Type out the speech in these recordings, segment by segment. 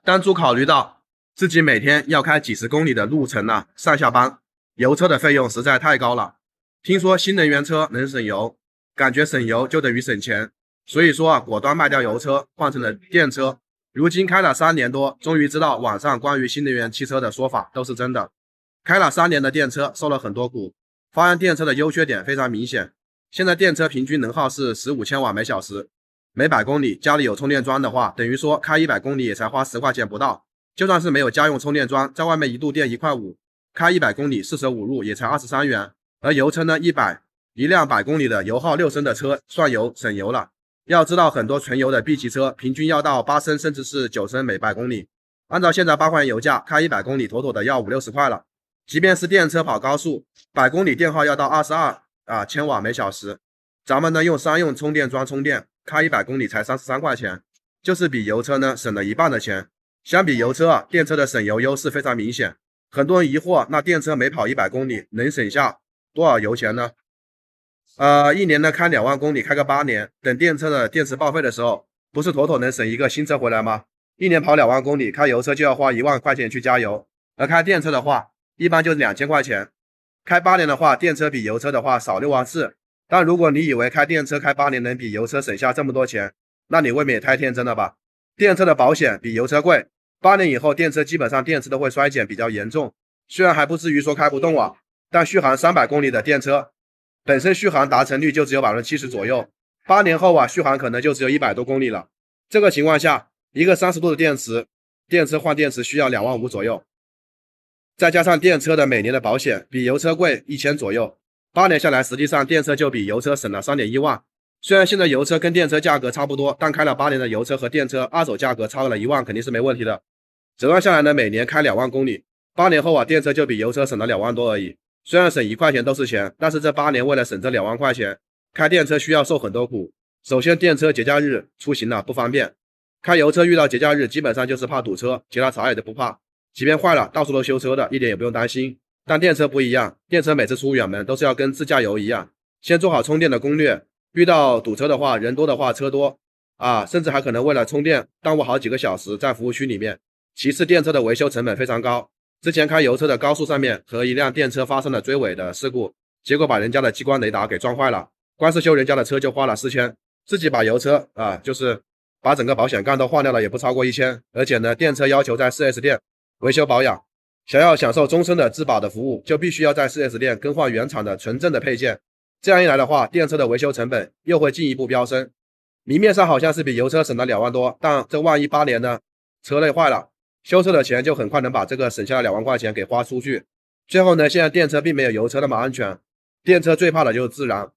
当初考虑到自己每天要开几十公里的路程呢，上下班，油车的费用实在太高了。听说新能源车能省油，感觉省油就等于省钱，所以说果断卖掉油车，换成了电车。如今开了3年多，终于知道网上关于新能源汽车的说法都是真的。开了3年的电车，受了很多苦，发现电车的优缺点非常明显。现在电车平均能耗是15千瓦每小时，每100公里家里有充电桩的话，等于说开100公里也才花10块钱不到。就算是没有家用充电桩，在外面一度电1块5，开100公里45入也才23元。而油车呢，一辆100公里的油耗6升的车算油省油了。要知道很多纯油的 B 级车平均要到8升甚至是9升每100公里，按照现在8块钱油价，开100公里妥妥的要50-60块了。即便是电车跑高速，100公里电耗要到22千瓦每小时，咱们呢用商用充电桩充电，开100公里才33块钱，就是比油车呢省了1半的钱。相比油车电车的省油优势非常明显。很多人疑惑，那电车每跑100公里能省下多少油钱呢？一年呢开2万公里，开个8年，等电车的电池报废的时候，不是妥妥能省一个新车回来吗？一年跑2万公里，开油车就要花1万块钱去加油，而开电车的话，一般就是2000块钱。开8年的话，电车比油车的话少6万4。但如果你以为开电车开8年能比油车省下这么多钱，那你未免也太天真了吧？电车的保险比油车贵，8年以后电车基本上电池都会衰减比较严重，虽然还不至于说开不动了，但续航300公里的电车本身续航达成率就只有70%左右，8年后续航可能就只有100多公里了。这个情况下，一个30度的电车换电池需要2万5左右，再加上电车的每年的保险比油车贵1000左右，8年下来实际上电车就比油车省了3.1万。虽然现在油车跟电车价格差不多，但开了8年的油车和电车二手价格超了1万肯定是没问题的。折算下来呢，每年开2万公里，8年后电车就比油车省了2万多而已。虽然省1块钱都是钱，但是这8年为了省这2万块钱，开电车需要受很多苦。首先电车节假日出行不方便，开油车遇到节假日基本上就是怕堵车，其他啥也都不怕，即便坏了到处都修车的，一点也不用担心。但电车不一样，电车每次出远门都是要跟自驾游一样，先做好充电的攻略，遇到堵车的话，人多的话车多甚至还可能为了充电耽误好几个小时在服务区里面。其次电车的维修成本非常高，之前开油车的高速上面和一辆电车发生了追尾的事故，结果把人家的激光雷达给撞坏了，光是修人家的车就花了4000，自己把油车就是把整个保险杠都换掉了也不超过1000。而且呢，电车要求在 4S 店维修保养，想要享受终身的质保的服务，就必须要在 4S 店更换原厂的纯正的配件。这样一来的话，电车的维修成本又会进一步飙升。明面上好像是比油车省了2万多，但这万一8年呢，车内坏了，修车的钱就很快能把这个省下的2万块钱给花出去。最后呢，现在电车并没有油车那么安全，电车最怕的就是自燃。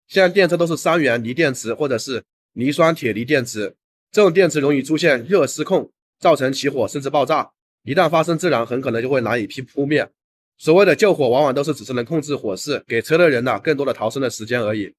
现在电车都是3元锂电池或者是磷酸铁锂电池，这种电池容易出现热失控，造成起火甚至爆炸，一旦发生自燃很可能就会难以扑灭。所谓的救火往往都是只是能控制火势，给车的人更多的逃生的时间而已，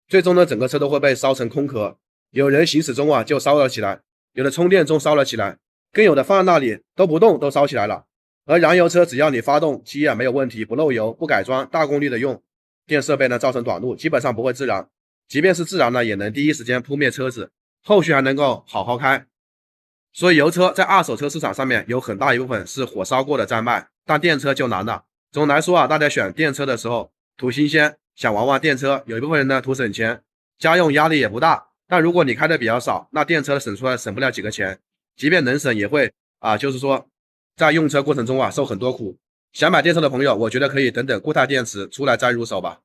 最终呢整个车都会被烧成空壳，有人行驶中就烧了起来，有的充电中烧了起来，更有的放在那里都不动都烧起来了。而燃油车只要你发动机没有问题，不漏油不改装，大功率的用电设备呢造成短路，基本上不会自燃，即便是自燃呢也能第一时间扑灭车子，后续还能够好好开。所以油车在二手车市场上面有很大一部分是火烧过的在卖，但电车就难了。总的来说大家选电车的时候图新鲜，想玩玩电车，有一部分人呢图省钱，家用压力也不大。但如果你开的比较少，那电车省出来省不了几个钱，即便能省也会就是说在用车过程中受很多苦。想买电车的朋友，我觉得可以等等固态电池出来再入手吧。